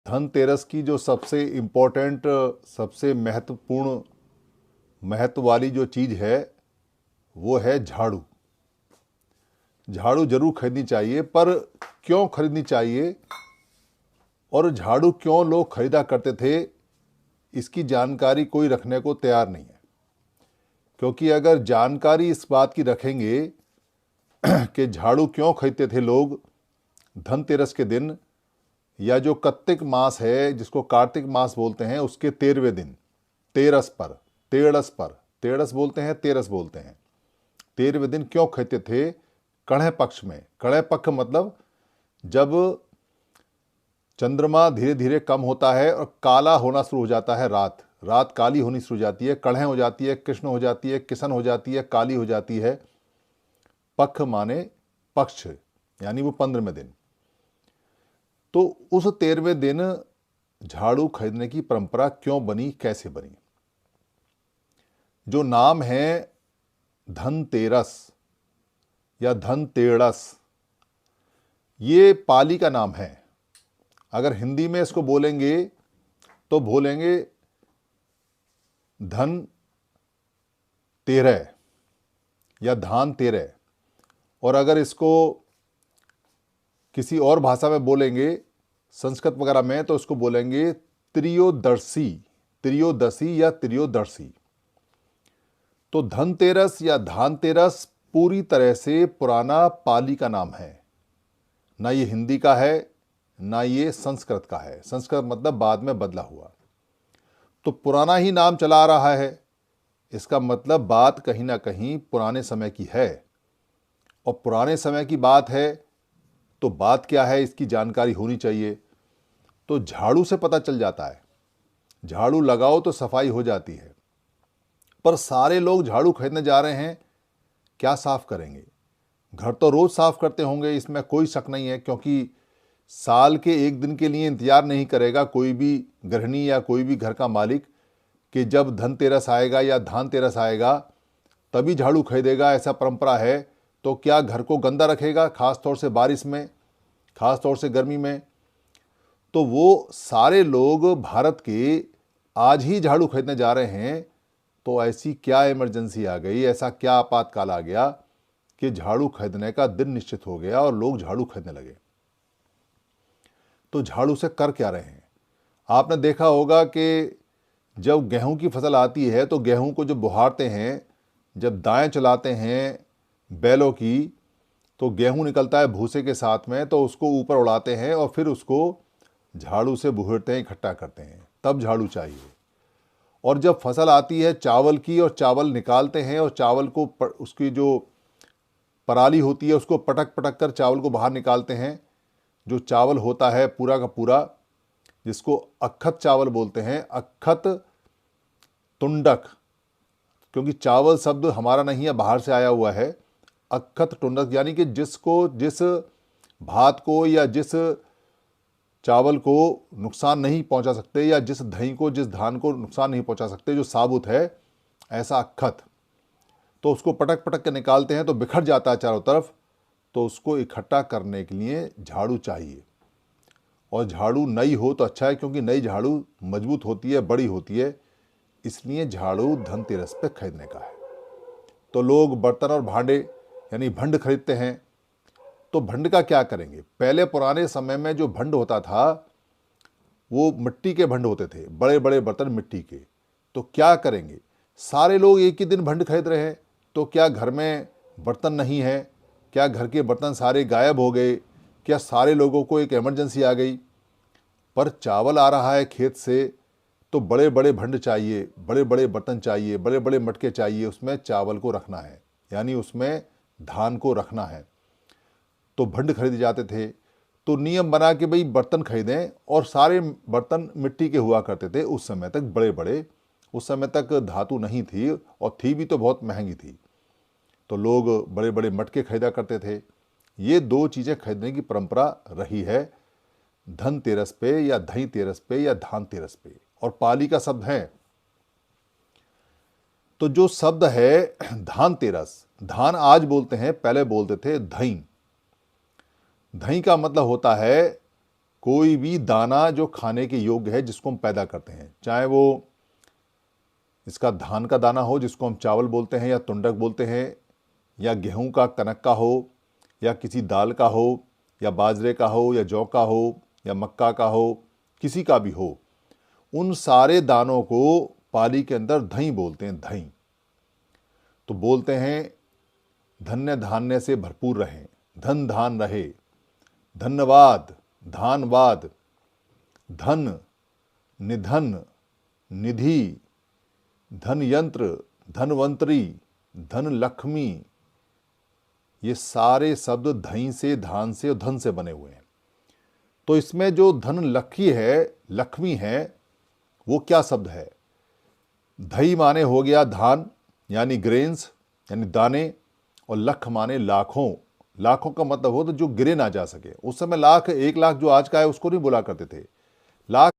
धनतेरस की जो सबसे इम्पोर्टेंट, सबसे महत्वपूर्ण, महत्व वाली जो चीज़ है वो है झाड़ू। झाड़ू जरूर खरीदनी चाहिए, पर क्यों खरीदनी चाहिए और झाड़ू क्यों लोग खरीदा करते थे, इसकी जानकारी कोई रखने को तैयार नहीं है। क्योंकि अगर जानकारी इस बात की रखेंगे कि झाड़ू क्यों खरीदते थे लोग धनतेरस के दिन, या जो कार्तिक मास है जिसको कार्तिक मास बोलते हैं उसके 13वें दिन, तेरस बोलते हैं, तेरस बोलते हैं, 13वें दिन क्यों खरीदते थे? कणह पक्ष में। कणह पक्ष मतलब जब चंद्रमा धीरे धीरे कम होता है और काला होना शुरू हो जाता है, रात काली होनी शुरू हो जाती है, कणह हो जाती है, कृष्ण हो जाती है, किशन हो जाती है, काली हो जाती है। पक्ष माने पक्ष, यानी वो 15वें दिन। तो उस 13वें दिन झाड़ू खरीदने की परंपरा क्यों बनी, कैसे बनी? जो नाम है धनतेरस या धनतेरस, ये पाली का नाम है। अगर हिंदी में इसको बोलेंगे तो बोलेंगे धन तेरह या धान तेरह, और अगर इसको किसी और भाषा में बोलेंगे, संस्कृत वगैरह में, तो इसको बोलेंगे त्रियोदशी या त्रियोदर्शी। तो धनतेरस या धानतेरस पूरी तरह से पुराना पाली का नाम है, ना ये हिंदी का है ना ये संस्कृत का है। संस्कृत मतलब बाद में बदला हुआ, तो पुराना ही नाम चला आ रहा है। इसका मतलब बात कहीं ना कहीं पुराने समय की है, और पुराने समय की बात है तो बात क्या है इसकी जानकारी होनी चाहिए। तो झाड़ू से पता चल जाता है, झाड़ू लगाओ तो सफाई हो जाती है। पर सारे लोग झाड़ू खरीदने जा रहे हैं, क्या साफ करेंगे? घर तो रोज साफ करते होंगे, इसमें कोई शक नहीं है, क्योंकि साल के एक दिन के लिए इंतजार नहीं करेगा कोई भी गृहिणी या कोई भी घर का मालिक कि जब धनतेरस आएगा या धानतेरस आएगा तभी झाड़ू खरीदेगा, ऐसा परंपरा है। तो क्या घर को गंदा रखेगा, खास तौर से बारिश में, खास तौर से गर्मी में? तो वो सारे लोग भारत के आज ही झाड़ू खरीदने जा रहे हैं। तो ऐसी क्या इमरजेंसी आ गई, ऐसा क्या आपातकाल आ गया कि झाड़ू खरीदने का दिन निश्चित हो गया और लोग झाड़ू खरीदने लगे? तो झाड़ू से कर क्या रहे हैं? आपने देखा होगा कि जब गेहूं की फसल आती है तो गेहूं को जब बुहारते हैं, जब दाएं चलाते हैं बैलों की, तो गेहूं निकलता है भूसे के साथ में, तो उसको ऊपर उड़ाते हैं और फिर उसको झाड़ू से बुहरते हैं, इकट्ठा करते हैं, तब झाड़ू चाहिए। और जब फसल आती है चावल की और चावल निकालते हैं और चावल को उसकी जो पराली होती है उसको पटक पटक कर चावल को बाहर निकालते हैं। जो चावल होता है पूरा का पूरा, जिसको अक्षत चावल बोलते हैं, अक्षत टुंडक, क्योंकि चावल शब्द हमारा नहीं है, बाहर से आया हुआ है। अक्षत टुंडक यानी कि जिसको, जिस भात को या जिस चावल को नुकसान नहीं पहुंचा सकते, या जिस दही को, जिस धान को नुकसान नहीं पहुंचा सकते, जो साबुत है, ऐसा अक्षत। तो उसको पटक पटक के निकालते हैं तो बिखर जाता है चारों तरफ। तो उसको इकट्ठा करने के लिए झाड़ू चाहिए, और झाड़ू नई हो तो अच्छा है, क्योंकि नई झाड़ू मजबूत होती है, बड़ी होती है, इसलिए झाड़ू धनतेरस पे खरीदने का है। तो लोग बर्तन और भांडे यानी भंड खरीदते हैं। तो भंड का क्या करेंगे? पहले पुराने समय में जो भंड होता था वो मिट्टी के भंड होते थे, बड़े बड़े बर्तन मिट्टी के। तो क्या करेंगे? सारे लोग एक ही दिन भंड खरीद रहे हैं, तो क्या घर में बर्तन नहीं है? क्या घर के बर्तन सारे गायब हो गए? क्या सारे लोगों को एक इमरजेंसी आ गई? पर चावल आ रहा है खेत से, तो बड़े बड़े भंड चाहिए, बड़े बड़े बर्तन चाहिए, बड़े बड़े मटके चाहिए, उसमें चावल को रखना है, यानी उसमें धान को रखना है। तो भंड खरीदे जाते थे। तो नियम बना कि भाई बर्तन खरीदें, और सारे बर्तन मिट्टी के हुआ करते थे उस समय तक, बड़े बड़े। उस समय तक धातु नहीं थी, और थी भी तो बहुत महंगी थी। तो लोग बड़े बड़े मटके खरीदा करते थे। ये दो चीज़ें खरीदने की परंपरा रही है, धनतेरस पे या दही तेरस पे या धान तेरस पे। और पाली का शब्द है। तो जो शब्द है धान तेरस, धान आज बोलते हैं, पहले बोलते थे धई। धई का मतलब होता है कोई भी दाना जो खाने के योग्य है, जिसको हम पैदा करते हैं, चाहे वो इसका धान का दाना हो जिसको हम चावल बोलते हैं या तुंडक बोलते हैं, या गेहूं का कनक का हो, या किसी दाल का हो, या बाजरे का हो, या जौ का हो, या मक्का का हो, किसी का भी हो, उन सारे दानों को पाली के अंदर धई बोलते हैं। धई तो बोलते हैं धन्य धान्य से भरपूर रहें, धन धान रहे, धन्यवाद, धानवाद, धन, निधन, निधि, धन यंत्र, धनवंतरी, धन लक्ष्मी, ये सारे शब्द धई से, धान से और धन से बने हुए हैं। तो इसमें जो धन लक्ष्मी है, वो क्या शब्द है? धई माने हो गया धान यानी ग्रेन्स यानी दाने, और लख माने लाखों। लाखों का मतलब हो तो जो गिरे ना जा सके। उस समय लाख, 1 लाख जो आज का है उसको नहीं बोला करते थे। लाख